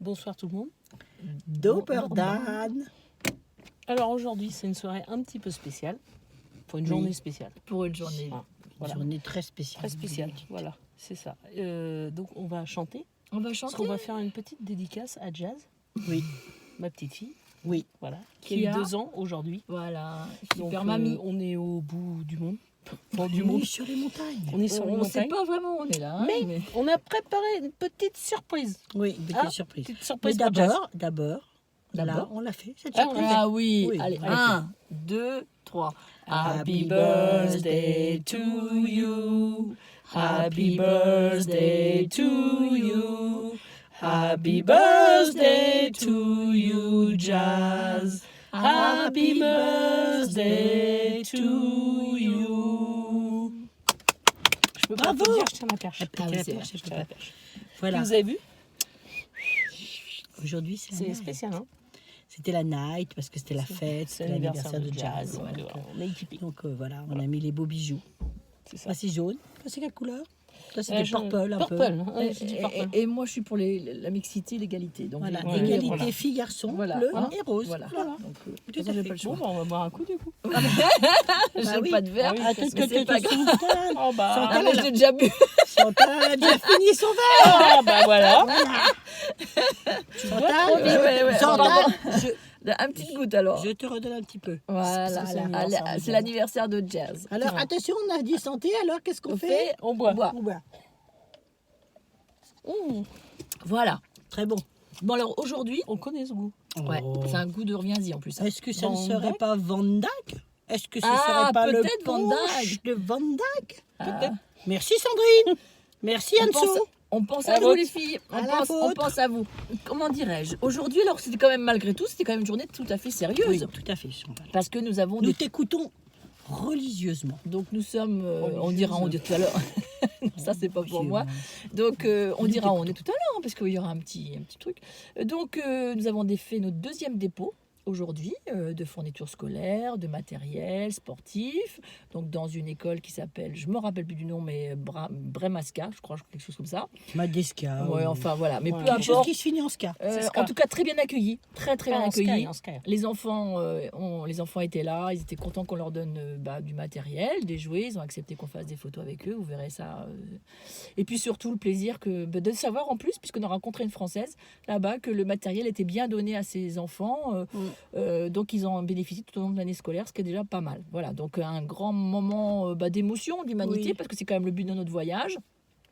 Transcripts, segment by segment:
Bonsoir tout le monde. Doberdan. Alors aujourd'hui, c'est une soirée un petit peu spéciale, pour une journée spéciale. Pour une journée. Voilà. Une journée très spéciale. Très spéciale, voilà, c'est ça. Donc on va chanter. On va Parce chanter. qu'on va faire une petite dédicace à Jazz, Oui, ma petite fille, oui. voilà, Qui qui a a 2 ans aujourd'hui. Voilà. Donc, Super mamie. on est au bout du monde. Enfin, du On monde. est sur les montagnes. On est sur les On ne sait montagnes. pas vraiment où on est là. hein, Mais on a préparé une petite surprise. Oui, une petite Ah, surprise. Petite Mais surprise pour Jazz. d'abord, là, D'abord. on l'a fait, cette Ah, surprise. Ah oui. Oui. Allez, Allez. 1, 2, 3. Happy birthday to you. Happy birthday to you. Happy birthday to you, Jazz. Happy birthday to you. Je peux pas Bravo. te dire, je tiens ma perche. Ah, Ah oui, la c'est perche, vrai. Je tiens la perche. Voilà, Vous avez vu? aujourd'hui c'est la C'est night. spécial, hein? C'était la night parce que c'était la fête, C'est c'était l'anniversaire de Jazz. donc, on est équipés. Donc voilà, on a mis les beaux bijoux. C'est ça. Toi c'est jaune, toi c'est quelle couleur? Toi c'est Euh, des je- purple un peu. Purple, hein, j'ai dit purple. Et moi, je suis pour la mixité, l'égalité. Donc, Voilà, Ouais, égalité voilà. filles-garçons, Voilà. bleu Hein et rose. Voilà. Voilà. Donc, Tout de toute façon, à j'ai fait. pas le Bon, choix. bah, on va boire un coup du coup. J'ai Bah oui. pas de verre. Ah oui, Attends parce que c'est pas grave. Chantal, Oh bah, Ah, Chantal, mais elle je a- l'ai déjà bu. Chantal a déjà fini son verre. ah, bah voilà. Chantal, Ouais, Chantal, Un petit goutte alors. je te redonne un petit peu. Voilà, C'est c'est l'anniversaire l'anniversaire de Jazz. Alors Ouais. attention, on a dit santé, alors qu'est-ce qu'on On fait? fait, On boit. boit. On boit. Mmh, Voilà. Très bon. Bon alors aujourd'hui, on connaît ce goût. ouais, Oh. c'est un goût de reviens-y en plus. hein. Est-ce que ça ne Van serait Dyck pas Van Dyck? Est-ce que ce Ah, serait pas le peut-être Van punch Dyck. de Van Dyck? Ah. Merci Sandrine. Merci On Anso. On pense À à vous votre- les filles, À la on vôtre. pense à vous. Comment dirais-je? Aujourd'hui, alors c'était quand même malgré tout, c'était quand même une journée tout à fait sérieuse. Oui, tout à fait Chantal. Parce que nous avons Nous des... t'écoutons religieusement. Donc nous sommes, on Religieuse. dira tout à l'heure. Ça c'est pas pour moi. Donc on dira on est tout à l'heure hein, parce qu'il y aura un petit truc. Donc nous avons fait notre deuxième dépôt aujourd'hui de fournitures scolaires, de matériel sportif. Donc dans une école qui s'appelle, je me rappelle plus du nom, mais Bremasca, je crois quelque chose comme ça. Madeska. Ouais, enfin voilà, mais Ouais. peu Quelque chose importe. qui se finit en ska. C'est Ska. En tout cas très bien accueillis, très bien En Sky, accueillis. en Sky. Les enfants étaient là, ils étaient contents qu'on leur donne du matériel, des jouets, ils ont accepté qu'on fasse des photos avec eux, vous verrez ça. Et puis surtout le plaisir de savoir en plus, puisqu'on a rencontré une Française là-bas, que le matériel était bien donné à ces enfants, donc ils en bénéficient tout au long de l'année scolaire, ce qui est déjà pas mal. Voilà, donc un grand moment d'émotion, d'humanité, Oui. parce que c'est quand même le but de notre voyage.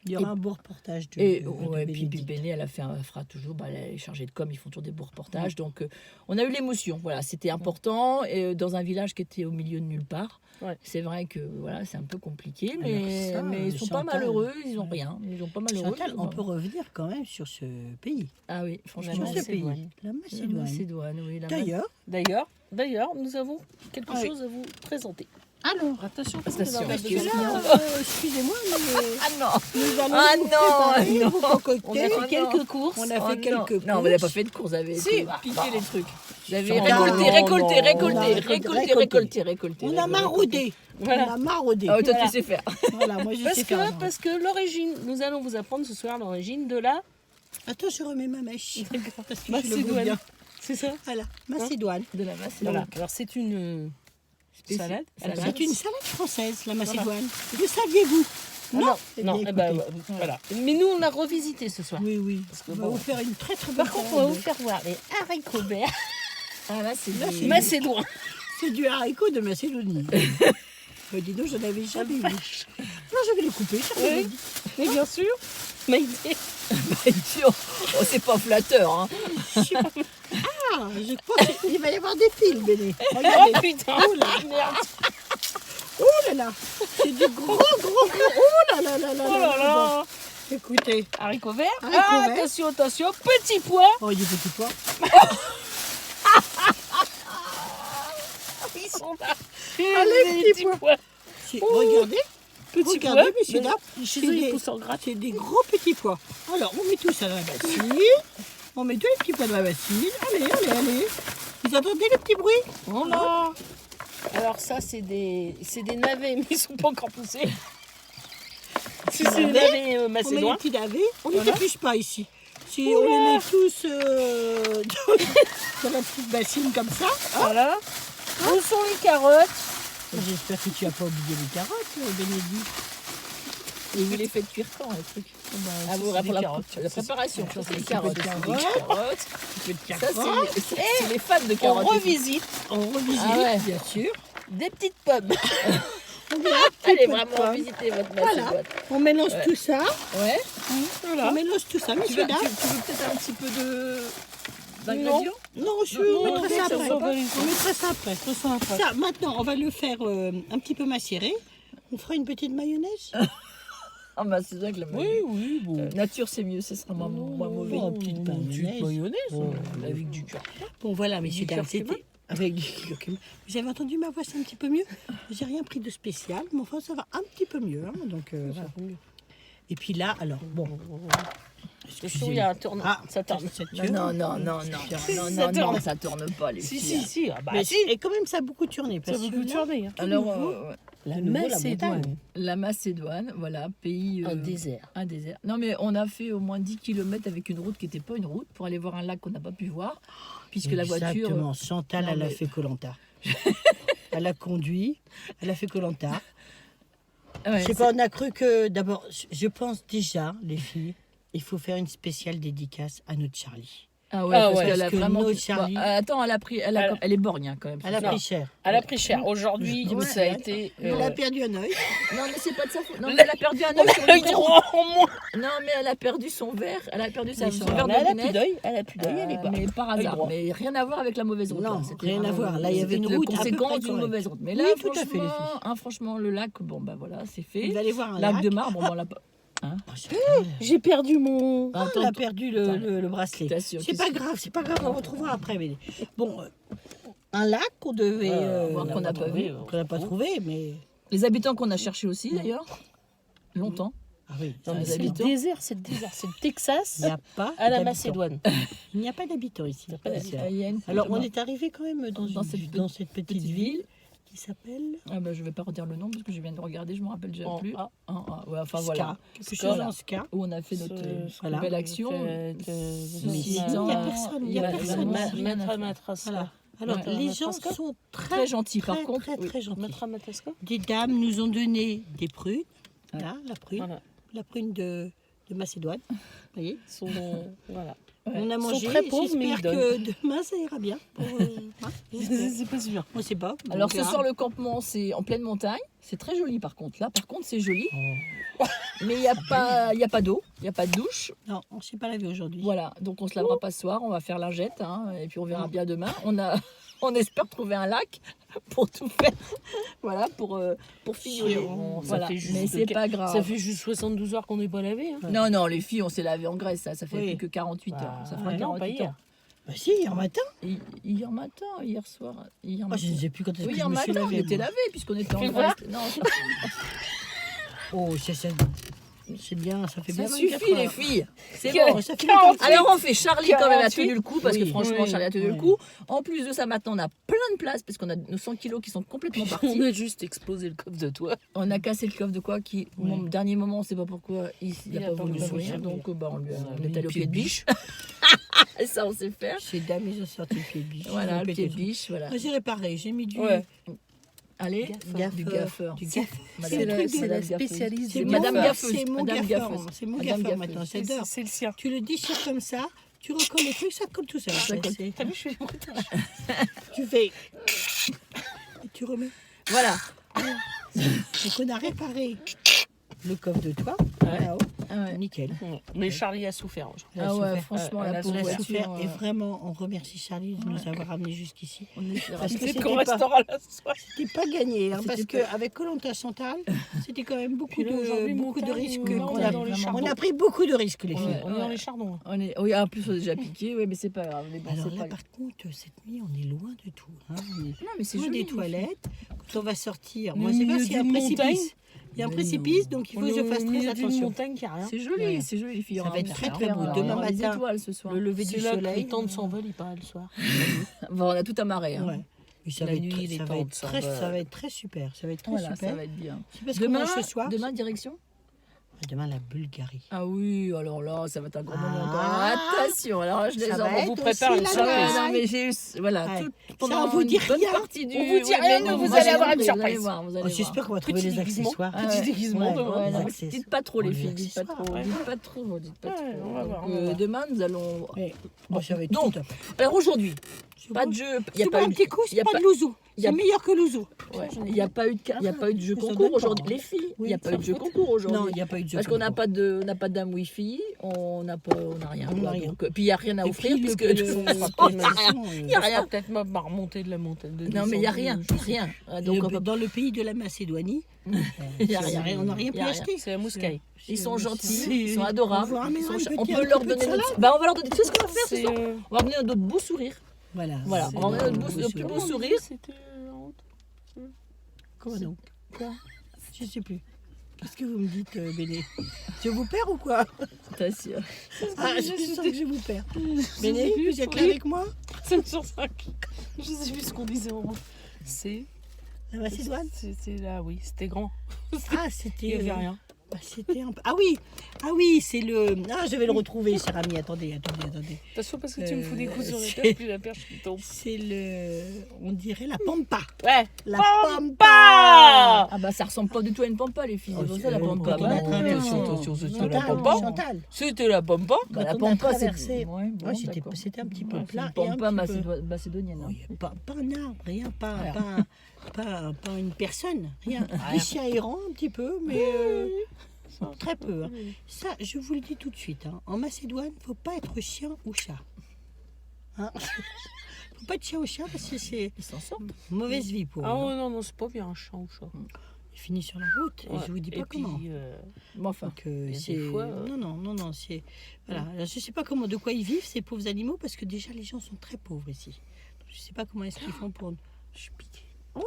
Il y aura un beau reportage de, Et de ouais, puis Bénédicte. Béné, elle fera toujours, elle est chargée de com, ils font toujours des beaux reportages. Donc, on a eu l'émotion. Voilà, c'était important. Et, dans un village qui était au milieu de nulle part. Ouais. C'est vrai que voilà, c'est un peu compliqué, Alors mais, ça, mais ils sont pas Chantal, malheureux, ils n'ont ouais. rien. Ils ont pas malheureux. Chantal, on peut revenir quand même sur ce pays. Ah oui, La franchement, Sur ce Macédoine. pays. La la Macédoine. Macédoine, oui. D'ailleurs, Nous avons quelque Ah oui. chose à vous présenter. alors, Attention, parce Attention, que excusez-moi. excusez-moi, mais Ah non. nous allons Ah vous non, préparer, non. vous on a concocter. fait Oh quelques non. courses. On a fait quelques non. courses. Non, vous n'avez pas fait de courses, vous avez Si, piqué les trucs. Vous avez Non, récolté. On a maraudé. Voilà. On a maraudé. Ah, toi, Voilà. tu sais faire. Voilà, moi je sais faire. Parce que l'origine, nous allons vous apprendre ce soir l'origine de la Attends, je remets ma mèche. Parce que je le vois Macédoine. bien. C'est ça? Voilà, Macédoine. De la Macédoine. Voilà. Alors c'est une salade. Salade. C'est une salade française, la Macédoine. Le saviez-vous? Non, Eh non, bien, eh ben, écoutez. voilà. Mais nous, on a revisité ce soir. Oui, oui. Parce que On va bon. vous faire une très très bonne Par contre, on va vous salade. faire voir les haricots verts Ah là, c'est Là, des- c'est macédoins. C'est du haricot de Macédonie. Dis donc, je n'avais jamais vu. Non, je vais les couper. ça Oui. me dit. Mais bien sûr, Maïté. Bien sûr. Oh, c'est pas flatteur. Hein. Ah, je crois qu'il va y avoir des fils, Béné. Oh Regardez. putain, Oh là, merde. oh là là. C'est du gros. Oh là là là là. Oh là là. Bon, écoutez. Haricots verts. Haricots Ah, verts. attention, petit pois. Oh, il y a des petits pois. Ils sont là. Allez, Les petits pois. pois. Regardez. Petits Regardez, pois. messieurs, dames. Chez C'est eux, ils des- poussent en gratte. C'est des gros petits pois. Alors, on met tout ça dans la bassine. On met tous les petits pois dans la bassine. Allez, allez, allez. Vous entendez le petit bruit? Oh là. Alors ça, c'est des navets, mais ils sont pas encore poussés. Si c'est des navets On met les macédoins. petits navets. On ne Voilà. les épluche pas ici. Si on les met tous dans la petite bassine comme ça. Voilà. Où sont les carottes? J'espère que tu n'as pas oublié les carottes, Bénédicte. Et vous les faites cuire quand, les trucs? Ah, vous, c'est pour des carottes. la préparation. Ça, c'est les carottes. carottes. Des carottes. Un peu de Ça, carottes. c'est les fans de On carottes. revisite On revisite, Ah ouais. bien sûr. des petites pommes. Allez, peu de vraiment pommes. visiter votre Voilà. macédoine. On mélange Ouais. tout ça. Ouais. On mélange tout ça, Tu messieurs, veux, dames. tu veux peut-être un petit peu d'ingrédients? Non, Non, on mettra ça ça après. va pas les On mettra ça après. Ça, maintenant, on va le faire un petit peu macérer. On fera une petite mayonnaise. Ah bah c'est vrai que la Oui, bon. nature c'est mieux, ce sera moins mauvais. Oh, petite mayonnaise. Bon, Avec du cœur. Bon, voilà, messieurs, dames, curcuma. c'était avec du curcuma. Vous avez entendu ma voix, c'est un petit peu mieux. J'ai rien pris de spécial, mais enfin, ça va un petit peu mieux. Hein, donc, voilà. Et puis là, alors, bon. Attention, il y a un tournant. Ah, Ça tourne. Non, ça tourne pas les filles. Si. Ah bah Mais si. et quand même, ça a beaucoup tourné. Ça Parce va que beaucoup là, tourner. Hein. Alors, La de nouveau, la Macédoine. montagne. la Macédoine, voilà, pays... Un désert. Un désert. Non mais on a fait au moins 10 km avec une route qui n'était pas une route pour aller voir un lac qu'on n'a pas pu voir, puisque la voiture... Exactement. Chantal, Non, elle a mais- fait Koh-Lanta. Elle a conduit, elle a fait Koh-Lanta. Ouais, Je sais pas, on a cru que d'abord, je pense déjà, les filles, il faut faire une spéciale dédicace à notre Charlie. Ah ouais, Ah parce ouais, qu'elle a parce que vraiment... nos Charlie- Bon, attends, elle a pris... Elle est borgne hein, quand même. Elle a Non. pris cher. Elle a pris cher. Aujourd'hui, Ouais. ça a été. Elle a perdu un œil. Non mais c'est pas de sa faute. Non mais elle a perdu un œil sur l'œil une vraie droit en moins. Non, mais elle a perdu son verre, elle a perdu son verre Elle a de plus lunettes. d'œil. Elle a plus d'œil. Elle est pas. Mais par Œil hasard, droit. mais rien à voir avec la mauvaise route. Non, là. C'était rien à vraiment- voir. Là, il y avait une c'était route la à peu conséquence près d'une correcte. mauvaise route. Mais là, Oui, tout à fait, les franchement, le lac, bon, bah voilà, c'est fait. Il va aller voir un Lac lac. de marbre, bon, on l'a pas. J'ai perdu mon. Ah, elle a perdu le bracelet. T'assures, C'est pas grave, on retrouvera après. Mais... Bon, un lac qu'on devait. voir qu'on n'a pas vu. Qu'on n'a pas trouvé, mais. Les habitants qu'on a cherchés aussi, d'ailleurs, longtemps. Ah oui, Non, mais C'est le habitants. désert. C'est le désert. C'est le Texas il n'y a pas. à la d'habitants. Macédoine. Il n'y a pas d'habitants ici. Il n'y a pas d'habitants. Il y a une Alors, on petite- est arrivé quand même dans cette petite ville qui s'appelle. Ah bah, je vais pas redire le nom parce que je viens de regarder, je me rappelle déjà En plus. A. Ouais, enfin Ska. voilà. Quelque Ska. chose en ska. Où on a fait notre voilà. belle action. Mais Ceci il étant, n'y a personne. Il n'y a personne. Voilà. Alors, Ouais. les gens Matrasca. sont Très gentil, par contre. très gentils. Matra Matasca. Des dames nous ont donné des prunes. Ouais. Là, Voilà. la prune de Macédoine. Vous voyez, Voilà. on a Ils sont mangé. très pauvres, mais J'espère ils que demain ça ira bien. J'espère. C'est pas sûr. On ne sait pas. Alors on ce verra. soir le campement c'est en pleine montagne, c'est très joli par contre. Là par contre c'est joli, Oh. mais il y a pas d'eau, il y a pas de douche. Non, on ne s'est pas lavé aujourd'hui. Voilà, donc on se lavera pas ce soir, on va faire lingette hein, et puis on verra bien demain. On espère trouver un lac pour tout faire. Voilà pour figurer. Bon, ça Voilà, fait juste mais c'est que- pas grave. Ça fait juste 72 heures qu'on n'est pas lavé. Hein. Non les filles on s'est lavé en Grèce, ça fait Oui. plus que 48 heures. Ça fera non, 48 pas hier. heures. Bah si, hier matin. Hier matin, hier soir, hier Moi, matin. je ne sais plus quand est-ce Oui, que je hier me suis matin, on lavé. était moi. lavés puisqu'on était en Tu Grèce. vois Non, Oh, c'est bien, ça fait ça bien. suffit 24 les heures. filles. C'est Bon, bon. ça fait Quarante- 48. Alors on fait Charlie quand même a 48. tenu le coup parce que Oui, franchement oui, Charlie a tenu le oui. coup. En plus de ça maintenant on a plein de place parce qu'on a nos 100 kilos qui sont complètement On partis. a juste explosé le coffre de toi. On a cassé le coffre de quoi qui au dernier moment on sait pas pourquoi il Il n'a a pas pas voulu voulu sourire sourire. donc bah, on On a est mis allé le au pied pied de de biche. Et ça on sait faire. Ces dames, ils ont sorti le pied de biche. Voilà Ils ont le pété pied de tout. biche voilà. Moi, j'ai réparé, j'ai mis du. Ouais. Allez du gaffeur. Du gaffeur. Madame- C'est la Madame Gaffeuse. spécialiste C'est du mon- Madame gaffeur. Gaffeuse. C'est mon Madame gaffeur. Gaffeuse. C'est mon Madame gaffeur Gaffeuse. maintenant, j'adore. C'est le sien. Tu le déchires comme ça, tu recolles les trucs, ça colle tout seul. Ça colle. C'est- T'as vu, je fais Tu fais. Et tu remets. Voilà. Donc on a réparé le coffre de toi. Là-haut. Ah ouais. Nickel. Mais Charlie a souffert. Elle a Ah ouais souffert. franchement elle la a pauvre Elle a voiture. souffert et vraiment on remercie Charlie de nous avoir amenés jusqu'ici. On est fiers. Parce que C'est c'était qu'on pas, restera là ce soir. c'était pas gagné, hein, parce C'était qu'avec Koh-Lanta Chantal, c'était quand même beaucoup Puis là, aujourd'hui, de montagne, risques. là, qu'on on est a- dans les on charbons. a pris beaucoup de risques, les filles. Ouais. On est dans les chardons. Oui, en plus on est déjà piqué, ouais, mais c'est pas grave. Mais bon, Alors c'est là, pas par contre, cette nuit, on est loin de tout. Hein. On est Non, mais c'est loin joli. des toilettes. Quand on va sortir, On est moi, au je sais pas milieu s'il y a un d'une précipice. montagne. Il y a un Mais précipice, donc il faut On que est je fasse au très milieu d'une attention. montagne qui a rien. C'est joli, Ouais. c'est joli les filles. Ça va être très, très beau. On Demain aura les matin, étoiles ce soir. Le lever du C'est là que soleil. les temps de s'envol, il paraît le soir. Bon, on a tout amarré. Hein. Ouais. Et ça La va être nuit, très- les ça va temps être de très- s'envol. ça va être très super. Ça va être très Voilà, super. ça va être bien. C'est parce que Demain, moi, ce soir, demain direction Demain, la Bulgarie. Ah oui, alors là, ça va être un grand moment. Ah. Attention, alors je les Ça va emmène. être vous prépare aussi une la surprise. bataille. Non, mais j'ai eu, voilà, Ouais. tout, Ça, pendant on vous dit une bonne rien. partie du... On vous dit Ouais, rien, mais mais bon, vous moi, allez j'ai avoir une compris, vous allez surprise. voir, vous allez Oh, j'espère voir. qu'on va trouver Petit les déguisement. accessoires. Petit déguisement demain. Ouais, non, Les mais accessoires. dites pas trop les Les filles, dites pas accessoires, trop, ouais. dites pas trop, dites pas Ouais, trop. on va Donc, voir, on va voir. demain, nous allons... Ouais. Bon, ça va être Donc, tout top. alors aujourd'hui, C'est pas bon. de jeu, il C'est n'y a pas pas un eu petit coup, y c'est a pas pas- de l'ouzou. y a- C'est meilleur que l'ouzou. ouais, il n'y a pas eu de jeu Ça concours donne pas, aujourd'hui. hein. Les filles, il Oui, n'y a pas eu de jeu ça concours aujourd'hui. Non, il n'y a pas eu de jeu. Parce qu'on n'a concours. pas de dame Wi-Fi, on n'a rien. On n'a quoi. rien. Donc, puis il n'y a rien à Et offrir puis, puisque le- de toute le- façon, le- il n'y a rien. Il y a rien. Peut-être ma remontée de la montagne de Non, mais il n'y a rien, rien. Donc, on peut- Dans le pays de la Macédoine, il y a rien. on n'a rien Il y pu a rien. acheter. C'est à Mouscaï. Ils sont gentils, C'est- ils sont on adorables. vous ramènera ils sont un cha- petit- on un peut petit leur peu de donner notre... salade. Bah, on va leur donner tout ce qu'on va faire ce C'est soir. On va donner notre beau sourire. Voilà. Voilà, on va C'est mettre le le plus beau sourire. C'était Comment donc Quoi? Je sais plus. Qu'est-ce que vous me dites, Béné? Je vous perds ou quoi? T'assures. Ah, je sens que je vous perds. sais Béné, plus. vous êtes là Oui. avec moi? 5 sur 5. Je sais plus ce qu'on disait en rond. C'est. La Macédoine? C'est là, oui. C'était grand. Ah, Il c'était. n'y avait rien. Bah, c'était un peu... Ah oui, c'est le... Ah, je vais le retrouver, cher ami. Attendez. Attention parce que tu me fous des coups sur les c'est- têtes, puis la perche qui tombe. C'est le... On dirait la pampa. Ouais. La Pampa. Ah bah ça ressemble pas du tout à une pampa les filles. Oh, C'est pour ça la c'est- pampa. quand on a traversé- attention, c'était la Chantal, pampa. Chantal. C'était la pampa. Bah, la Quand on a pampa c'est... traversé- Ouais, bon, Ouais, c'était d'accord. un petit peu Ouais, plat. c'est et une un pampa petit peu- macédonienne. hein. Oui, pas un arbre, rien, Rien. pas une personne, rien. Des chiens errants un petit peu, mais très peu. Hein. Ça, je vous le dis tout de suite. Hein. En Macédoine, il ne faut pas être chien ou chat. Hein. Faut pas être chien ou chat parce que c'est Ils s'en sortent. mauvaise vie pour eux. Ah hein. ouais, non, c'est pas bien un chat ou chat. Ils finissent sur la route et je vous dis pas Et puis, comment. Mais enfin, Donc, des c'est... fois, Non, c'est... Voilà. Alors, je ne sais pas comment, de quoi ils vivent, ces pauvres animaux, parce que déjà, les gens sont très pauvres ici. Je ne sais pas comment est-ce qu'ils font pour... je suis piquée. Oh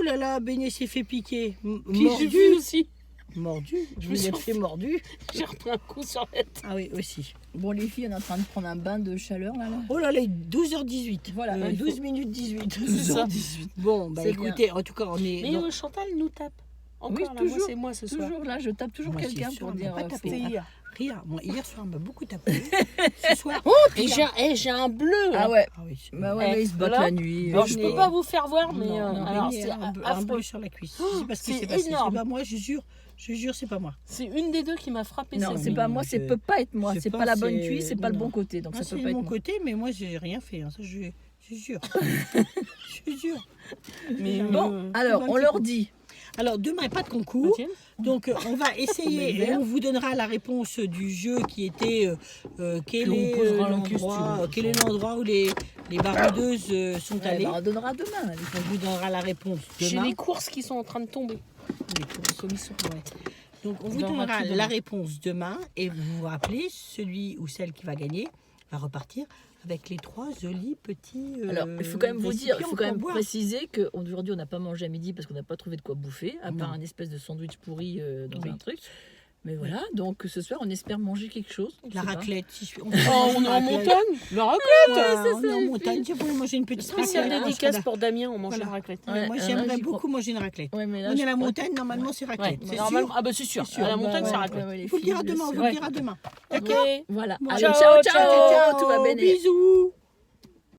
là là, Béné s'est fait piquer. Puis j'ai vu aussi. Mordu. Je Je me vous suis ai fait mordu. J'ai repris un coup sur la tête. Ah oui, aussi. bon les filles, on est en train de prendre un bain de chaleur là. Oh là là, 12h18. Voilà, il faut- 12 minutes 18. C'est ça. Bon, bah C'est écoutez, en tout cas, on est... Mais non. Chantal nous tape. Encore Oui, là, toujours, moi c'est moi ce soir. Toujours là, je tape toujours Moi, c'est quelqu'un sûr, pour on dire. va pas taper. C'était hier. Rien. Moi, hier soir, on m'a beaucoup tapé. Ce soir... Et j'ai un bleu. Ah là. ouais. Ah oui, Bah ouais, mais ils se battent Voilà. la nuit. Alors je peux pas vous faire voir, mais Non, alors Béné c'est a un affreux. bleu sur la cuisse. Je sais pas ce qui c'est s'est passé. énorme. C'est pas moi, je jure, c'est pas moi. C'est une des deux qui m'a frappé. Non, cette c'est nuit. pas moi, je- c'est peut pas être moi. je C'est pas pense la bonne c'est- cuisse, c'est pas le non. bon côté. Donc Ah, ça c'est peut pas être mon moi. côté, mais moi, j'ai rien fait. Hein. Ça, je jure. Je jure. Mais Bon, alors on leur dit. Alors, demain, pas de concours. Ok. Donc, on va essayer et on vous donnera la réponse du jeu qui était quel Puis on est posera la l'endroit question. quel est l'endroit où les baroudeuses sont Ouais, allées. bah, on donnera demain. les On vous donnera la réponse J'ai demain. les courses qui sont en train de tomber. Les courses. Ouais. Donc, on vous On aura donnera tout demain. la réponse demain et vous vous rappelez, celui ou celle qui va gagner va repartir avec les 3 jolis petits. Alors, il faut quand même vous dire, il récipients faut quand même pour boire. préciser qu'aujourd'hui, on n'a pas mangé à midi parce qu'on n'a pas trouvé de quoi bouffer, à part Non. un espèce de sandwich pourri dans Oui. un truc. Mais voilà, donc ce soir, on espère manger quelque chose. on La sait pas. raclette. Si je... Oh, on est en montagne. La raclette. On est en montagne. Tiens, pour manger une petite Spéciale raclette. dédicace pour Damien, on mange Voilà. la raclette. Ouais, Moi, là, j'aimerais j'y beaucoup manger une raclette. Ouais, mais là, On est je à la crois- montagne, normalement, c'est Ouais, raclette. C'est normalement, sûr. ah bah c'est sûr. C'est sûr. À la montagne, Ouais, c'est ouais, raclette. ouais, les On vous le filles, dira bien demain, on sûr. vous le dira demain. D'accord Ok. Voilà. Bon, Allez, ciao, ciao, ciao, ciao, tout va ciao, bien. bisous.